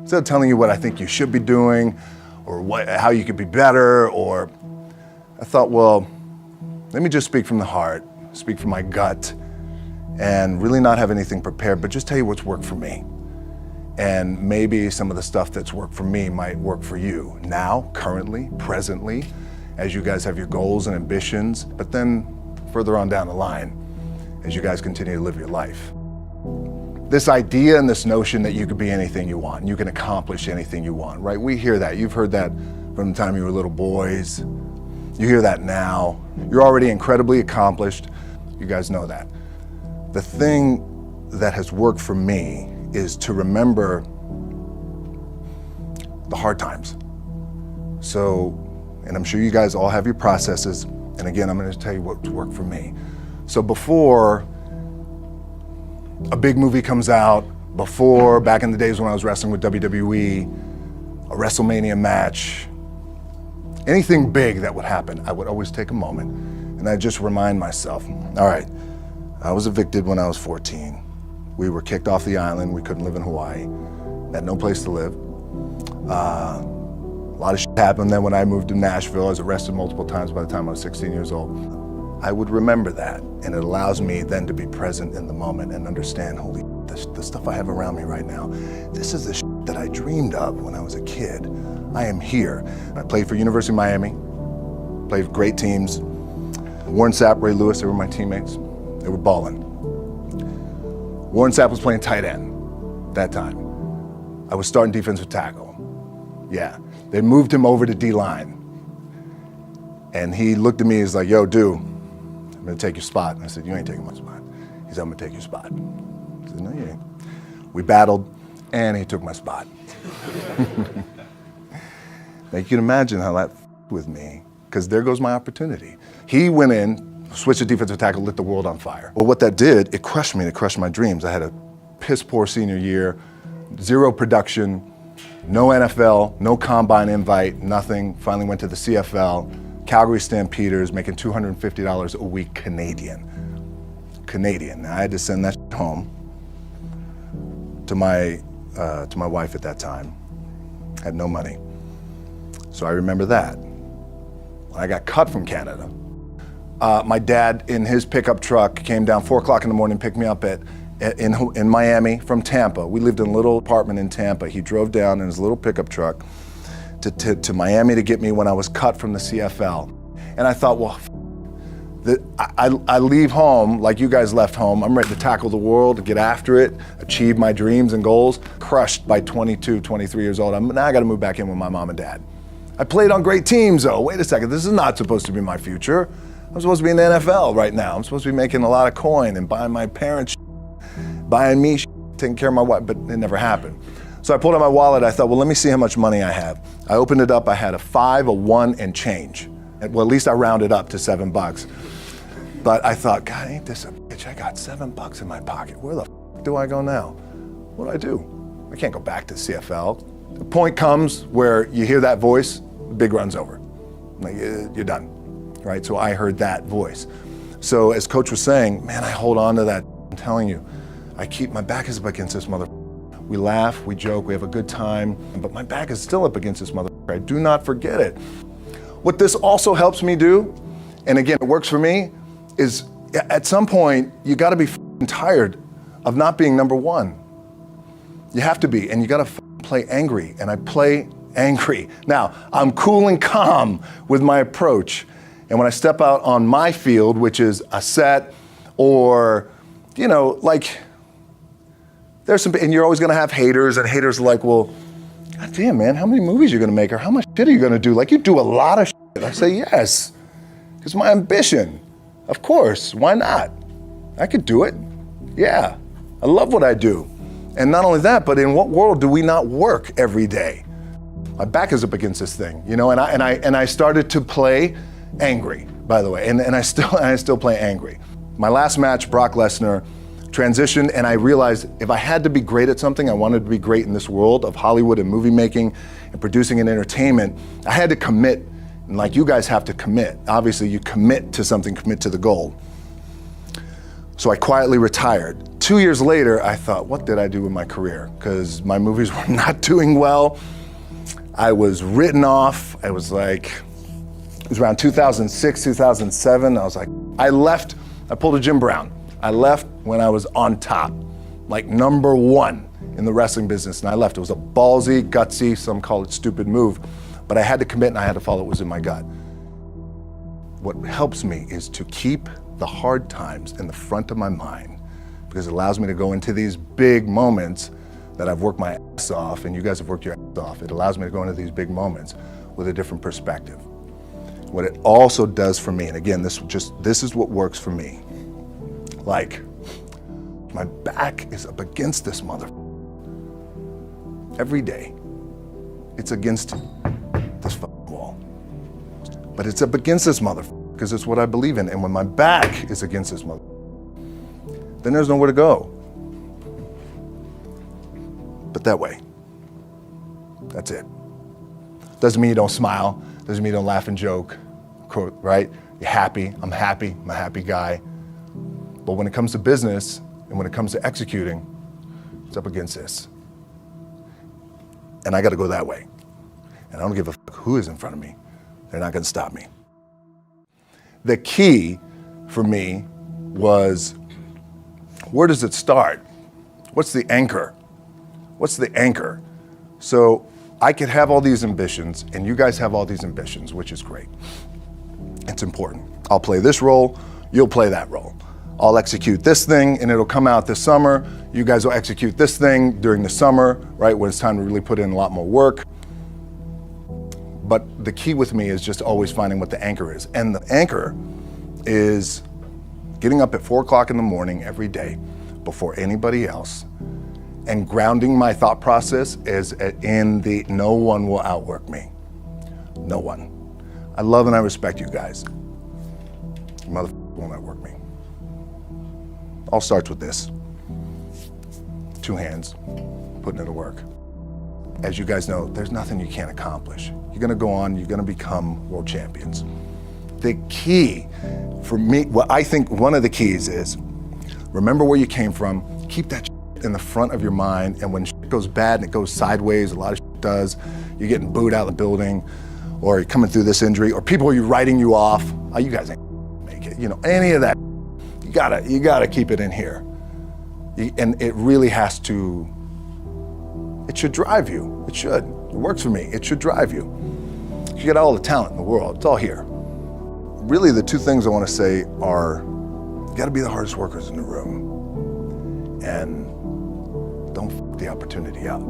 Instead of telling you what I think you should be doing or how you could be better, or I thought, well, let me just speak from the heart, speak from my gut, and really not have anything prepared, but just tell you what's worked for me. And maybe some of the stuff that's worked for me might work for you now, currently, presently, as you guys have your goals and ambitions, but then further on down the line, as you guys continue to live your life. This idea and this notion that you could be anything you want, you can accomplish anything you want, right? We hear that. You've heard that from the time you were little boys. You hear that now. You're already incredibly accomplished. You guys know that. The thing that has worked for me is to remember the hard times. So, and I'm sure you guys all have your processes. And again, I'm going to tell you what's worked for me. So before a big movie comes out, before, back in the days when I was wrestling with WWE, a WrestleMania match, anything big that would happen, I would always take a moment and I'd just remind myself, all right, I was evicted when I was 14. We were kicked off the island. We couldn't live in Hawaii. Had no place to live. A lot of shit happened then when I moved to Nashville. I was arrested multiple times by the time I was 16 years old. I would remember that, and it allows me then to be present in the moment and understand, holy shit, the stuff I have around me right now, this is the shit that I dreamed of when I was a kid. I am here. I played for University of Miami, played for great teams. Warren Sapp, Ray Lewis, they were my teammates. They were balling. Warren Sapp was playing tight end that time. I was starting defensive tackle. Yeah, they moved him over to D-line. And he looked at me, he's like, yo, dude, I'm gonna take your spot. And I said, you ain't taking my spot. He said, I'm gonna take your spot. I said, no, you ain't. We battled, and he took my spot. Now you can imagine how that with me, because there goes my opportunity. He went in, switched to defensive tackle, lit the world on fire. Well, what that did, it crushed me, it crushed my dreams. I had a piss poor senior year, zero production, no NFL, no combine invite, nothing. Finally went to the CFL. Calgary Stampeders, making $250 a week Canadian. Now I had to send that home to my wife at that time. Had no money. So I remember that. When I got cut from Canada, my dad in his pickup truck came down 4 o'clock in the morning, picked me up in Miami from Tampa. We lived in a little apartment in Tampa. He drove down in his little pickup truck to Miami to get me when I was cut from the CFL. And I thought, well, I leave home like you guys left home. I'm ready to tackle the world, to get after it, achieve my dreams and goals. Crushed by 22, 23 years old. Now I gotta move back in with my mom and dad. I played on great teams though. Wait a second, this is not supposed to be my future. I'm supposed to be in the NFL right now. I'm supposed to be making a lot of coin and buying my parents, buying me, taking care of my wife, but it never happened. So I pulled out my wallet, I thought, well, let me see how much money I have. I opened it up, I had a 5, a 1, and change. Well, at least I rounded up to $7. But I thought, God, ain't this a bitch? I got $7 in my pocket. Where the f do I go now? What do I do? I can't go back to CFL. The point comes where you hear that voice, the big run's over. Like, you're done, right? So I heard that voice. So as Coach was saying, man, I hold on to that. I'm telling you, I keep my back is up against this mother. We laugh, we joke, we have a good time, but my back is still up against this motherfucker. I do not forget it. What this also helps me do, and again, it works for me, is at some point, you gotta be tired of not being number one. You have to be, and you gotta play angry, and I play angry. Now, I'm cool and calm with my approach, and when I step out on my field, which is a set, or, you know, like, there's some, and you're always gonna have haters, and haters are like, well, God damn, man, how many movies are you gonna make, or how much shit are you gonna do? Like, you do a lot of shit. I say, yes, it's my ambition. Of course, why not? I could do it, yeah. I love what I do. And not only that, but in what world do we not work every day? My back is up against this thing, you know, and I started to play angry, by the way, and I still play angry. My last match, Brock Lesnar, transitioned, and I realized if I had to be great at something, I wanted to be great in this world of Hollywood and movie making and producing and entertainment, I had to commit, and like you guys have to commit. Obviously, you commit to something, commit to the goal. So I quietly retired 2 years later, I thought, what did I do with my career? Because my movies were not doing well. I was written off. I was like, it was around 2006, 2007. I was like, I left, I pulled a Jim Brown. I left when I was on top, like #1 in the wrestling business, and I left. It was a ballsy, gutsy, some call it stupid move, but I had to commit and I had to follow what was in my gut. What helps me is to keep the hard times in the front of my mind, because it allows me to go into these big moments that I've worked my ass off, and you guys have worked your ass off. It allows me to go into these big moments with a different perspective. What it also does for me, and again, this is what works for me. Like, my back is up against this mother. Every day, it's against this wall. But it's up against this mother, because it's what I believe in. And when my back is against this mother, then there's nowhere to go. But that way. That's it. Doesn't mean you don't smile. Doesn't mean you don't laugh and joke, right? You're happy. I'm a happy guy. But when it comes to business and when it comes to executing, it's up against this. And I got to go that way. And I don't give a fuck who is in front of me. They're not going to stop me. The key for me was, where does it start? What's the anchor? What's the anchor? So I could have all these ambitions, and you guys have all these ambitions, which is great. It's important. I'll play this role, you'll play that role. I'll execute this thing, and it'll come out this summer. You guys will execute this thing during the summer, right, when it's time to really put in a lot more work. But the key with me is just always finding what the anchor is. And the anchor is getting up at 4 o'clock in the morning every day before anybody else, and grounding my thought process is in the no one will outwork me. No one. I love and I respect you guys. Motherfucker won't outwork me. All starts with this. 2 hands, putting it to work. As you guys know, there's nothing you can't accomplish. You're gonna go on, you're gonna become world champions. The key for me, what I think one of the keys is, remember where you came from, keep that in the front of your mind, and when shit goes bad and it goes sideways, a lot of shit does, you're getting booed out of the building, or you're coming through this injury, or people are writing you off, oh, you guys ain't make it, any of that, you gotta keep it in here. And it really has to, it should drive you, it should. It works for me, it should drive you. You got all the talent in the world, it's all here. Really the 2 things I wanna say are, you gotta be the hardest workers in the room, and don't f the opportunity up.